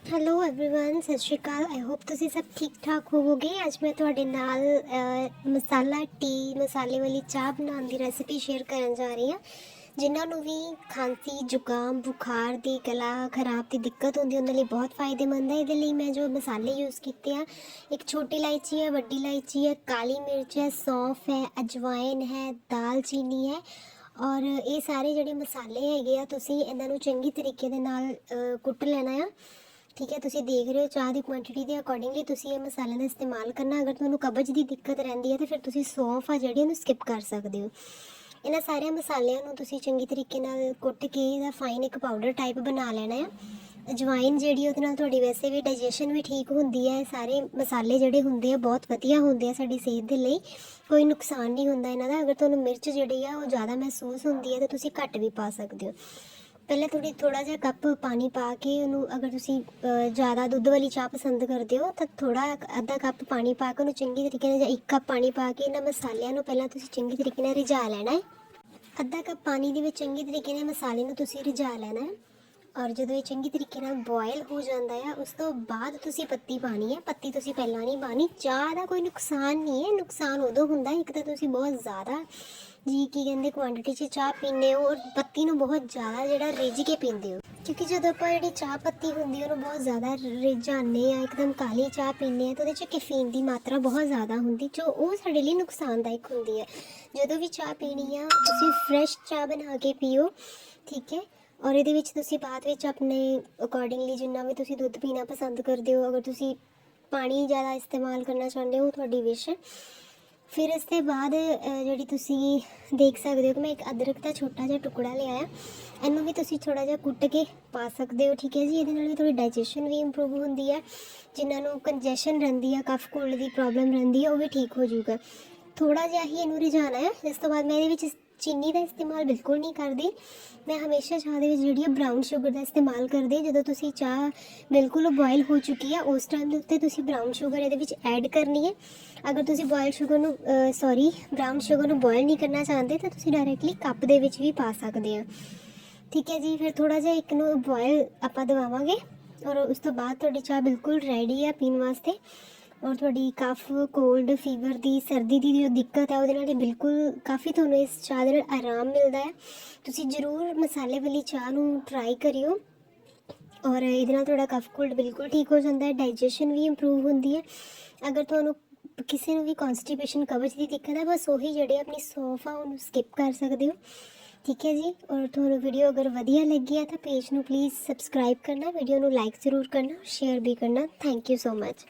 Hello everyone, सत श्री अकाल। I hope ਤੁਸੀਂ ਸਭ ਠੀਕ ਠਾਕ ਹੋਵੋਗੇ। ਅੱਜ ਮੈਂ ਤੁਹਾਡੇ ਨਾਲ ਮਸਾਲਾ ਟੀ ਮਸਾਲੇ ਵਾਲੀ ਚਾਹ ਬਣਾਉਣ ਦੀ ਰੈਸਿਪੀ ਸ਼ੇਅਰ ਕਰਨ ਜਾ ਰਹੀ ਹਾਂ। ਜਿਨ੍ਹਾਂ ਨੂੰ ਵੀ ਖਾਂਸੀ ਜ਼ੁਕਾਮ ਬੁਖਾਰ ਦੀ ਗਲਾ ਖਰਾਬ ਦੀ ਦਿੱਕਤ ਹੁੰਦੀ ਉਹਨਾਂ ਲਈ ਬਹੁਤ ਫਾਇਦੇਮੰਦ ਹੈ। ਇਹਦੇ ਲਈ ਮੈਂ ਜੋ ਮਸਾਲੇ ਯੂਜ਼ ਕੀਤੇ ਆ, ਇੱਕ ਛੋਟੀ ਇਲਾਇਚੀ ਹੈ, ਵੱਡੀ ਇਲਾਇਚੀ ਹੈ, ਕਾਲੀ ਮਿਰਚ है, सौंफ है, अजवाइन है, दालचीनी है और ये सारे ਜਿਹੜੇ ਮਸਾਲੇ ਹੈਗੇ ਆ ਤੁਸੀਂ ਇਹਨਾਂ ਨੂੰ ਚੰਗੀ ਤਰੀਕੇ ਦੇ ਨਾਲ ਕੁੱਟ ਲੈਣਾ ਆ। ठीक है, तुसी देख रहे हो चाह की क्वांटिटी के अकॉर्डिंगली तुसी ये मसालों का इस्तेमाल करना। अगर तुहानू कब्ज की दिक्कत रहिंदी है तो फिर तुसी सौंफ आ जिहड़ी उहनू स्किप कर सकते हो। इन्हां सारे मसालिਆਂ ਨੂੰ तुसी चंगी तरीके नाल कुट के इहदा फाइन एक पाउडर टाइप बना लेना है। अजवाइन जिहड़ी उहदे नाल तुहाडी वैसे भी डाइजेशन भी ठीक होंदी है। सारे मसाले जिहड़े हुंदे आ बहुत वधिया हुंदे आ साडी सेहत दे लई, कोई नुकसान नहीं हुंदा इन्हां दा। अगर तुहानू मिर्च जिहड़ी आ वो ज़्यादा महसूस हुंदी है तो तुसी घट भी पा सकते हो। पहले थोड़ा जिहा कप पानी पा के उन्होंने, अगर तुसी ज़्यादा दुध वाली चाह पसंद करते हो तो थोड़ा अद्धा कप पानी पा के उन्होंने चंगी तरीके नाल, एक कप पानी पा के इन्हां मसालिਆਂ ਨੂੰ ਪਹਿਲਾਂ ਤੁਸੀਂ चंगी तरीके नाल रिझा लेना है। अद्धा कप पानी ਦੇ ਵਿੱਚ चंगी तरीके नाल मसाले ਨੂੰ ਤੁਸੀਂ रिझा लेना है। और ਜਦੋਂ ਇਹ ਚੰਗੀ ਤਰੀਕੇ ਨਾਲ ਬੋਇਲ ਹੋ ਜਾਂਦਾ ਆ ਉਸ ਤੋਂ ਬਾਅਦ ਤੁਸੀਂ ਪੱਤੀ ਪਾਣੀ ਹੈ। ਪੱਤੀ ਤੁਸੀਂ ਪਹਿਲਾਂ ਨਹੀਂ ਪਾਣੀ। ਚਾਹ ਦਾ ਕੋਈ ਨੁਕਸਾਨ ਨਹੀਂ ਹੈ। ਨੁਕਸਾਨ ਉਦੋਂ ਹੁੰਦਾ ਇੱਕ ਤਾਂ ਤੁਸੀਂ ਬਹੁਤ ਜ਼ਿਆਦਾ ਜੀ ਕੀ ਕਹਿੰਦੇ ਕੁਆਂਟਿਟੀ 'ਚ ਚਾਹ ਪੀਂਦੇ ਹੋ ਔਰ ਪੱਤੀ ਨੂੰ ਬਹੁਤ ਜ਼ਿਆਦਾ ਜਿਹੜਾ ਰਿੱਝ ਕੇ ਪੀਂਦੇ ਹੋ। ਕਿਉਂਕਿ ਜਦੋਂ ਆਪਾਂ ਜਿਹੜੀ ਚਾਹ ਪੱਤੀ ਹੁੰਦੀ ਹੈ ਉਹਨੂੰ ਬਹੁਤ ਜ਼ਿਆਦਾ ਰਿਝਾਉਂਦੇ ਆ, ਇੱਕਦਮ ਕਾਲੀ ਚਾਹ ਪੀਂਦੇ ਆ ਤਾਂ ਉਹਦੇ 'ਚ ਕੈਫੀਨ ਦੀ ਮਾਤਰਾ ਬਹੁਤ ਜ਼ਿਆਦਾ ਹੁੰਦੀ ਜੋ ਉਹ ਸਾਡੇ ਲਈ ਨੁਕਸਾਨਦਾਇਕ ਹੁੰਦੀ ਹੈ। ਜਦੋਂ ਵੀ ਚਾਹ ਪੀਣੀ ਆ ਤੁਸੀਂ ਫਰੈਸ਼ ਚਾਹ ਬਣਾ ਕੇ ਪੀਓ, ਠੀਕ ਹੈ। और ये बाद में अपने अकॉर्डिंगली जिन्ना भी तुसी दुध पीना पसंद करते हो, अगर तुसी पानी ज़्यादा इस्तेमाल करना चाहते हो थोड़ी विश। फिर इसके बाद जी तुसी देख सकते हो कि मैं एक अदरक का छोटा जिहा टुकड़ा लिया, इनू भी तुसी थोड़ा जिहा कुट के पा सकते हो, ठीक है जी। ये भी थोड़ी डाइजेशन भी इंप्रूव होंदी है। जिन्होंने कंजैशन रहिंदी है, कफ कोल्ड की प्रॉब्लम रहिंदी है, वो भी ठीक हो जाऊगा। थोड़ा जिहा ही इनू रिझाना है। इस तो बाद मैं ये चीनी का इस्तेमाल बिल्कुल नहीं करती। मैं हमेशा चाह दे जी ब्राउन शुगर का इस्तेमाल करती। जो तुसी चाह बिल्कुल बॉयल हो चुकी है उस टाइम के उत्ते तुसी ब्राउन शुगर ये ऐड करनी है। अगर तुसी boil sugar brown sugar boil नहीं करना चाहते तो तुसी डायरैक्टली कप दे विच भी पा सकते हैं, ठीक है जी। फिर थोड़ा जिहा एक नूं बॉयल आपां दवावांगे और उस तो बाद तुहाडी चाह बिल्कुल रेडी है पीण वास्ते। और थोड़ी कफ कोल्ड फीवर की सर्दी की जो दिक्कत है वो बिल्कुल काफ़ी थोड़ा इस चाह दे आराम मिलता है। तुसी जरूर मसाले वाली चाह नूं ट्राई करियो और ये थोड़ा कफ कोल्ड बिल्कुल ठीक हो जाता है, डाइजेशन भी इंप्रूव होती है। अगर तुहानूं किसी भी कॉन्स्टिपेशन कब्ज की दिक्कत है बस वही जड़े अपनी सौंफ आ उन्होंने स्किप कर सकते हो, ठीक है जी। और तुहानूं वीडियो अगर वधिया लगी है तो पेज नूं प्लीज़ सबसक्राइब करना, वीडियो नूं लाइक ज़रूर करना, शेयर भी करना। Thank you so much.